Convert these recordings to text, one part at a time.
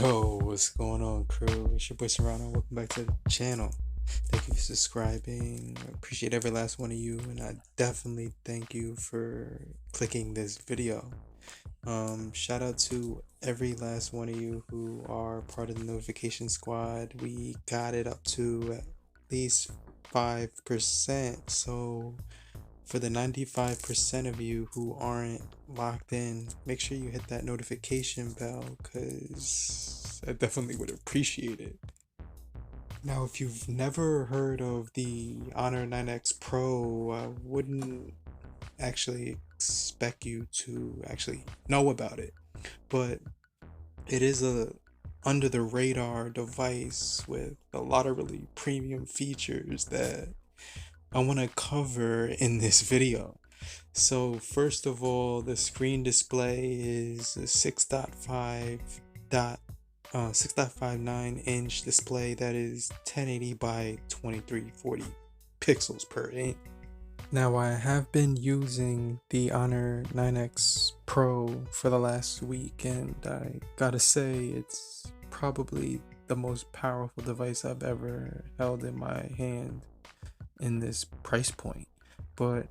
Yo, what's going on, crew? It's your boy Serrano. Welcome back to the channel. Thank you for subscribing. I appreciate every last one of you, and I definitely thank you for clicking this video. Shout out to every last one of you who are part of the notification squad. We got it up to at least 5%. So for the 95% of you who aren't locked in, make sure you hit that notification bell because I definitely would appreciate it. Now, if you've never heard of the Honor 9X Pro, I wouldn't actually expect you to actually know about it, but it is a under the radar device with a lot of really premium features that I want to cover in this video. So first of all, the screen display is a 6.59 inch display that is 1080 by 2340 pixels per inch. Now I have been using the Honor 9X Pro for the last week, and I gotta say it's probably the most powerful device I've ever held in my hand in this price point. But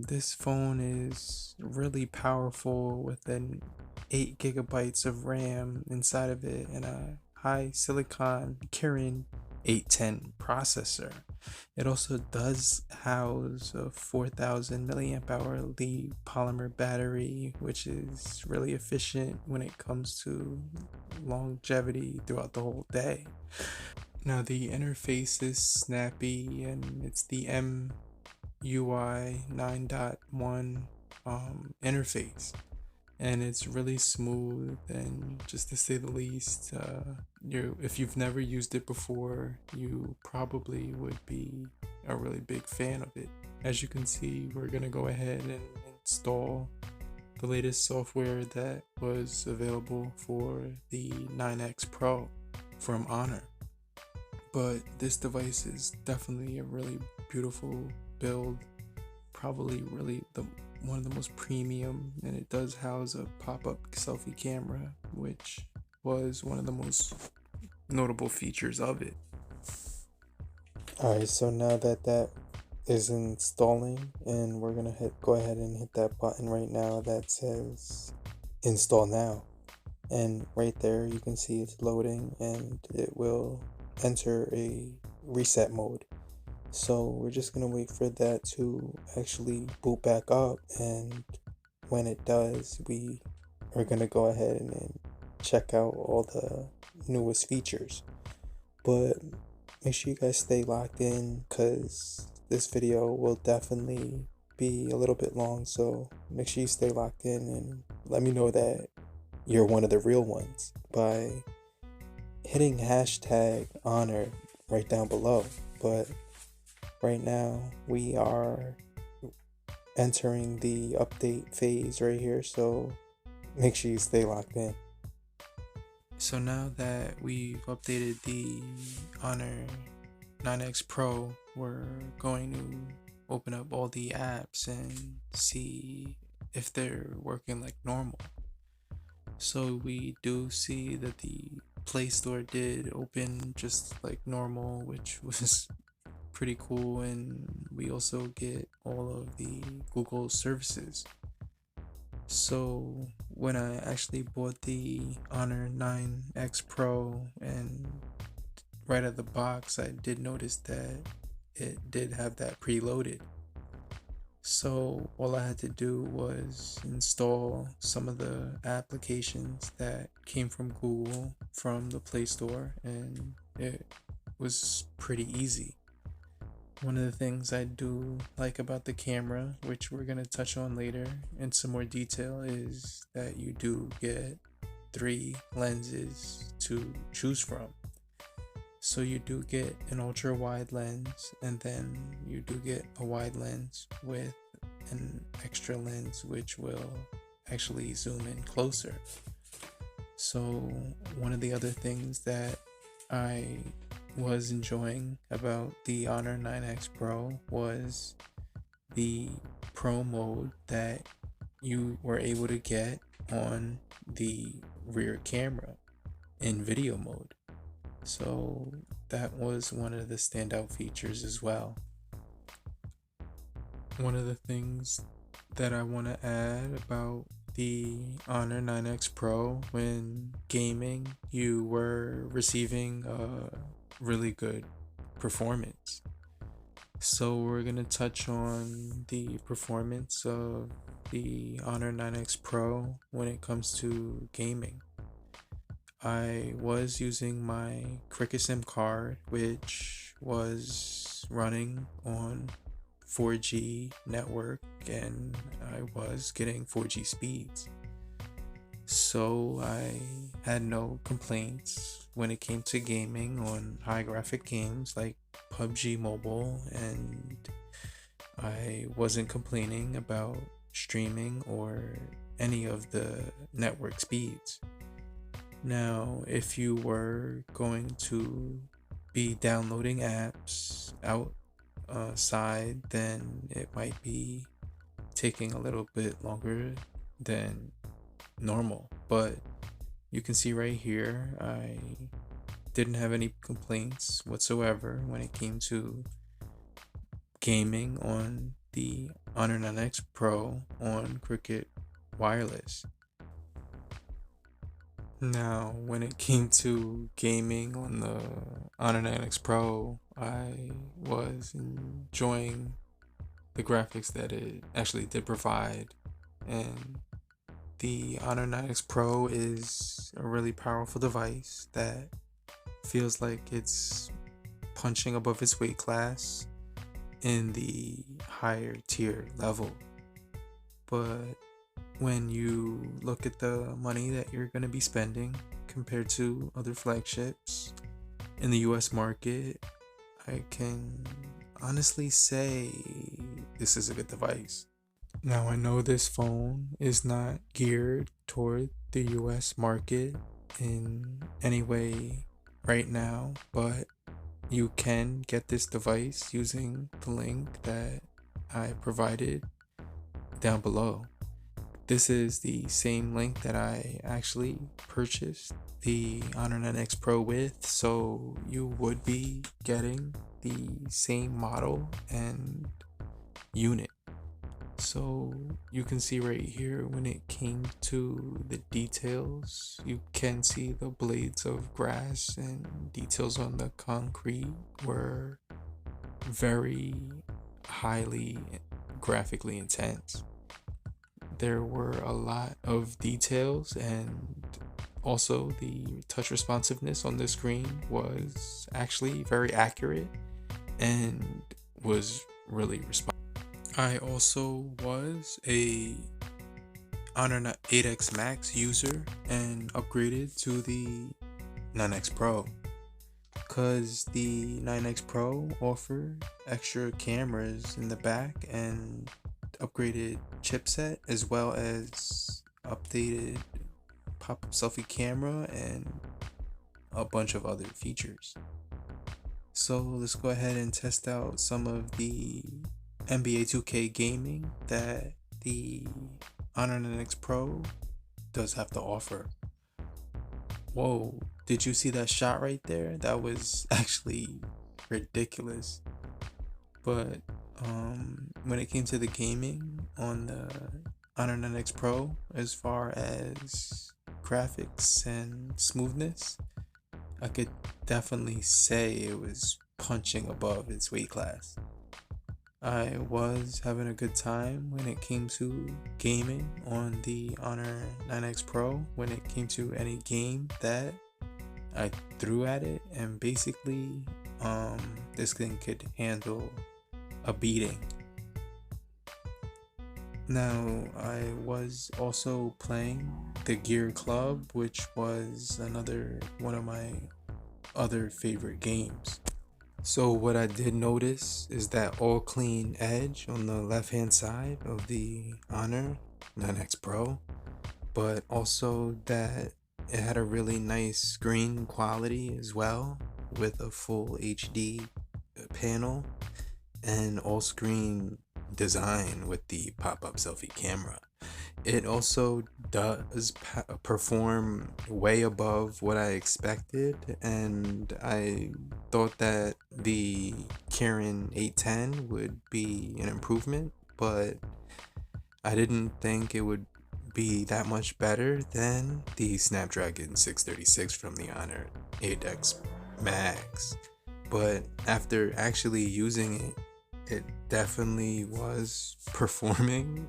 this phone is really powerful with an 8 gigabytes of RAM inside of it and a Hisilicon Kirin 810 processor. It also does house a 4000 milliamp hour lead polymer battery, which is really efficient when it comes to longevity throughout the whole day. Now the interface is snappy and it's the MUI 9.1 interface, and it's really smooth, and just to say the least, if you've never used it before, you probably would be a really big fan of it. As you can see, we're gonna go ahead and install the latest software that was available for the 9X Pro from Honor. But this device is definitely a really beautiful build, probably really one of the most premium, and it does house a pop-up selfie camera, which was one of the most notable features of it. Alright, so now that is installing, and we're gonna go ahead and hit that button right now that says install now, and right there you can see it's loading and it will enter a reset mode. So we're just gonna wait for that to actually boot back up, and when it does, we are gonna go ahead and check out all the newest features. But make sure you guys stay locked in because this video will definitely be a little bit long, so make sure you stay locked in and let me know that you're one of the real ones by hitting hashtag honor right down below. But right now we are entering the update phase right here, so make sure you stay locked in. So now that we've updated the Honor 9X Pro, we're going to open up all the apps and see if they're working like normal. So we do see that the Play Store did open just like normal, which was pretty cool, and we also get all of the Google services. So when I actually bought the Honor 9X Pro, and right out of the box, I did notice that it did have that preloaded. So all I had to do was install some of the applications that came from Google from the Play Store, and it was pretty easy. One of the things I do like about the camera, which we're going to touch on later in some more detail, is that you do get 3 lenses to choose from. So you do get an ultra wide lens, and then you do get a wide lens with an extra lens which will actually zoom in closer. So one of the other things that I was enjoying about the Honor 9X Pro was the Pro mode that you were able to get on the rear camera. in video mode. So that was one of the standout features as well. One of the things that I want to add about the Honor 9X Pro, when gaming, you were receiving a really good performance. So we're going to touch on the performance of the Honor 9X Pro when it comes to gaming. I was using my Cricket SIM card, which was running on 4G network, and I was getting 4G speeds. So I had no complaints when it came to gaming on high graphic games like PUBG Mobile, and I wasn't complaining about streaming or any of the network speeds. Now, if you were going to be downloading apps outside, then it might be taking a little bit longer than normal. But you can see right here, I didn't have any complaints whatsoever when it came to gaming on the Honor 9X Pro on Cricket Wireless. Now, when it came to gaming on the Honor 9X Pro, I was enjoying the graphics that it actually did provide. And the Honor 9X Pro is a really powerful device that feels like it's punching above its weight class in the higher tier level. But when you look at the money that you're going to be spending compared to other flagships in the US market, I can honestly say this is a good device. Now, I know this phone is not geared toward the US market in any way right now, but you can get this device using the link that I provided down below. This is the same link that I actually purchased the Honor 9X Pro with, so you would be getting the same model and unit. So you can see right here, when it came to the details, you can see the blades of grass and details on the concrete were very highly graphically intense. There were a lot of details, and also the touch responsiveness on the screen was actually very accurate and was really responsive. I also was a Honor 8X Max user and upgraded to the 9X Pro because the 9X Pro offered extra cameras in the back and upgraded chipset, as well as updated pop-up selfie camera and a bunch of other features. So let's go ahead and test out some of the NBA 2K gaming that the Honor 9X Pro does have to offer. Whoa, did you see that shot right there? That was actually ridiculous. But when it came to the gaming on the Honor 9X Pro, as far as graphics and smoothness, I could definitely say it was punching above its weight class. I was having a good time when it came to gaming on the Honor 9X Pro, when it came to any game that I threw at it, and basically this thing could handle a beating. Now, I was also playing the Gear Club, which was another one of my other favorite games. So what I did notice is that all clean edge on the left hand side of the Honor 9X Pro, but also that it had a really nice screen quality as well, with a full HD panel and all screen design with the pop-up selfie camera. It also does perform way above what I expected, and I thought that the Kirin 810 would be an improvement, but I didn't think it would be that much better than the Snapdragon 636 from the Honor 8X Max. But after actually using it, it definitely was performing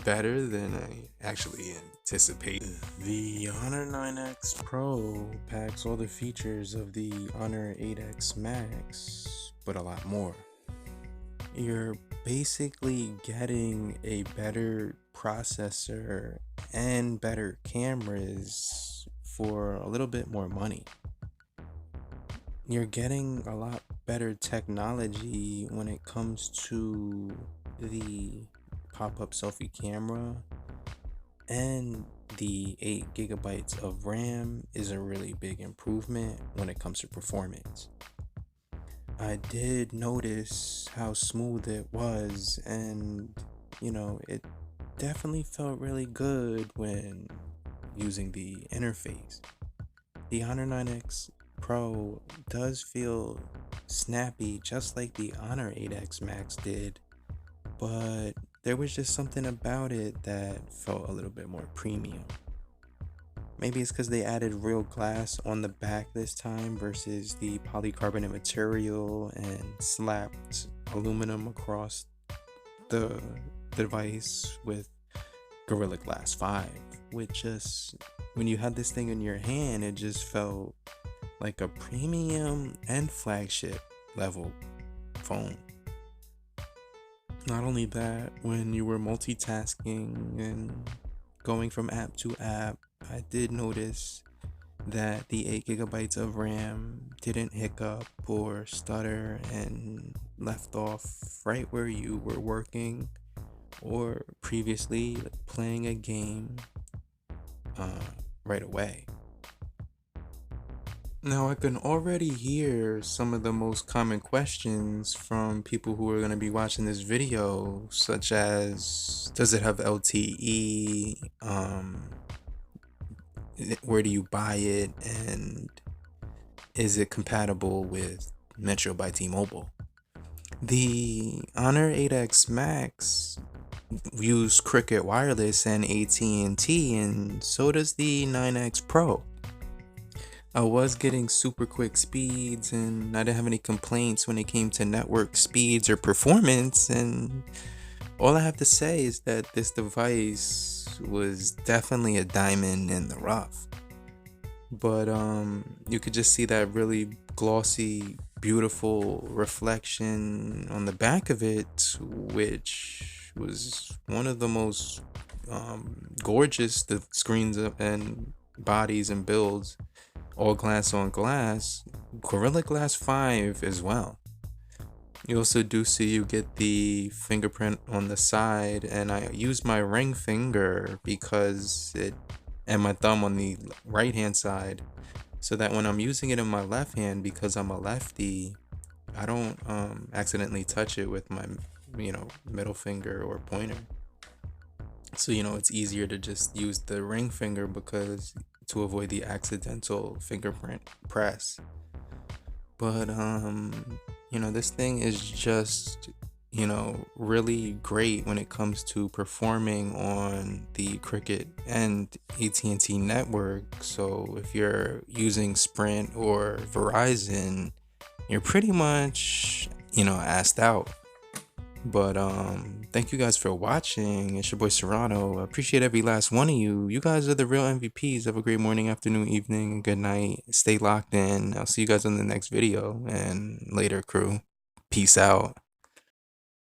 better than I actually anticipated. The Honor 9X Pro packs all the features of the Honor 8X Max, but a lot more. You're basically getting a better processor and better cameras for a little bit more money. You're getting a lot better technology when it comes to the pop-up selfie camera, and the 8 gigabytes of RAM is a really big improvement when it comes to performance. I did notice how smooth it was, and it definitely felt really good when using the interface. The Honor 9X Pro does feel snappy, just like the Honor 8X Max did, but there was just something about it that felt a little bit more premium. Maybe it's because they added real glass on the back this time versus the polycarbonate material and slapped aluminum across the device with Gorilla Glass 5, which just, when you had this thing in your hand, it just felt like a premium and flagship level phone. Not only that, when you were multitasking and going from app to app, I did notice that the 8 gigabytes of RAM didn't hiccup or stutter and left off right where you were working or previously playing a game right away. Now, I can already hear some of the most common questions from people who are going to be watching this video, such as, does it have LTE? Where do you buy it? And is it compatible with Metro by T-Mobile? The Honor 8X Max use Cricket Wireless and AT&T, and so does the 9X Pro. I was getting super quick speeds, and I didn't have any complaints when it came to network speeds or performance, and all I have to say is that this device was definitely a diamond in the rough. But you could just see that really glossy, beautiful reflection on the back of it, which was one of the most gorgeous the screens and bodies and builds, all glass on glass, Gorilla Glass 5 as well. You also do see you get the fingerprint on the side, and I use my ring finger and my thumb on the right hand side, so that when I'm using it in my left hand, because I'm a lefty, I don't accidentally touch it with my middle finger or pointer. So it's easier to just use the ring finger to avoid the accidental fingerprint press. But this thing is just really great when it comes to performing on the Cricket and AT&T network. So if you're using Sprint or Verizon, you're pretty much asked out. But thank you guys for watching. It's your boy Serrano. I appreciate every last one of you. You guys are the real MVPs. Have a great morning, afternoon, evening, good night. Stay locked in. I'll see you guys on the next video. And later, crew. Peace out.